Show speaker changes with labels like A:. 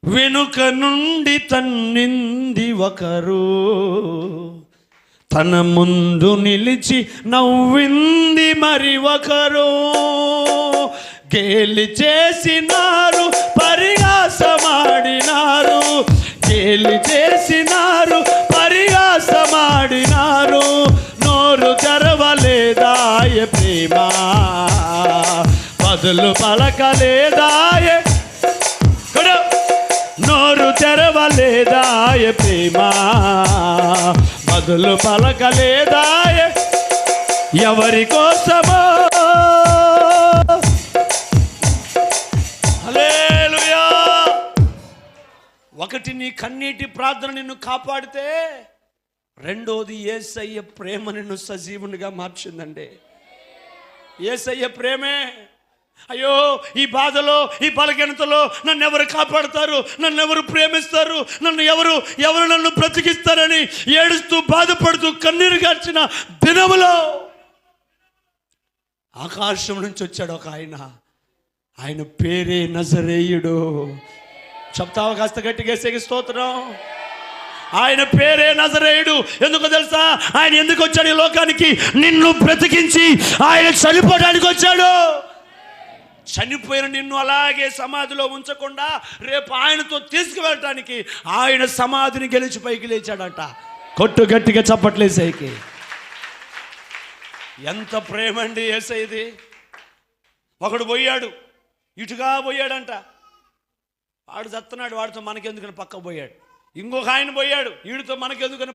A: వెనుక నుండి తన్నింది ఒకరు, తన ముందు నిలిచి నవ్వింది మరి ఒకరు. గేలి చేసినారు, పరిహాసమాడినారు, గేలి చేసినారు, పరిహాసమాడినారు. నోరు తెరవలేదాయ ప్రేమ, బదులు పలకలేదాయ. నోరు తెరవలేదాయ ప్రేమ, బదులు పలకలేదాయ. ఎవరి కోసమో హల్లెలూయా. ఒకటి, నీ కన్నీటి ప్రార్థన నిన్ను కాపాడితే, రెండోది యేసయ్య ప్రేమ నిన్ను సజీవునిగా మార్చిందండి. యేసయ్య ప్రేమే. అయ్యో, ఈ బాధలో, ఈ బలహీనతలో నన్ను ఎవరు కాపాడుతారు, నన్ను ఎవరు ప్రేమిస్తారు, ఎవరు నన్ను బ్రతికిస్తారని ఏడుస్తూ బాధపడుతూ కన్నీరు గార్చిన దినములో ఆకాశం నుంచి వచ్చాడు ఒక ఆయన పేరే నజరేయుడు. చెప్తావా కాస్త గట్టిగా యేసయ్యకి స్తోత్రం. ఆయన పేరే నజరేయుడు. ఎందుకు తెలుసా? ఆయన ఎందుకు వచ్చాడు ఈ లోకానికి? నిన్ను బ్రతికించి ఆయన చనిపోవడానికి వచ్చాడు. చనిపోయిన నిన్ను అలాగే సమాధిలో ఉంచకుండా రేపు ఆయనతో తీసుకువెళ్ళటానికి ఆయన సమాధిని గెలిచి పైకి లేచాడంట. కొట్టు గట్టిగా చప్పట్లు యేసయ్యకి. ఎంత ప్రేమ అండి యేసయ్యది. ఒకడు పోయాడు, ఇటుగా పోయాడంట. వాడు చస్తున్నాడు, వాడితో మనకెందుకని పక్క పోయాడు. ఇంకొక ఆయన పోయాడు, వీడితో మనకెందుకని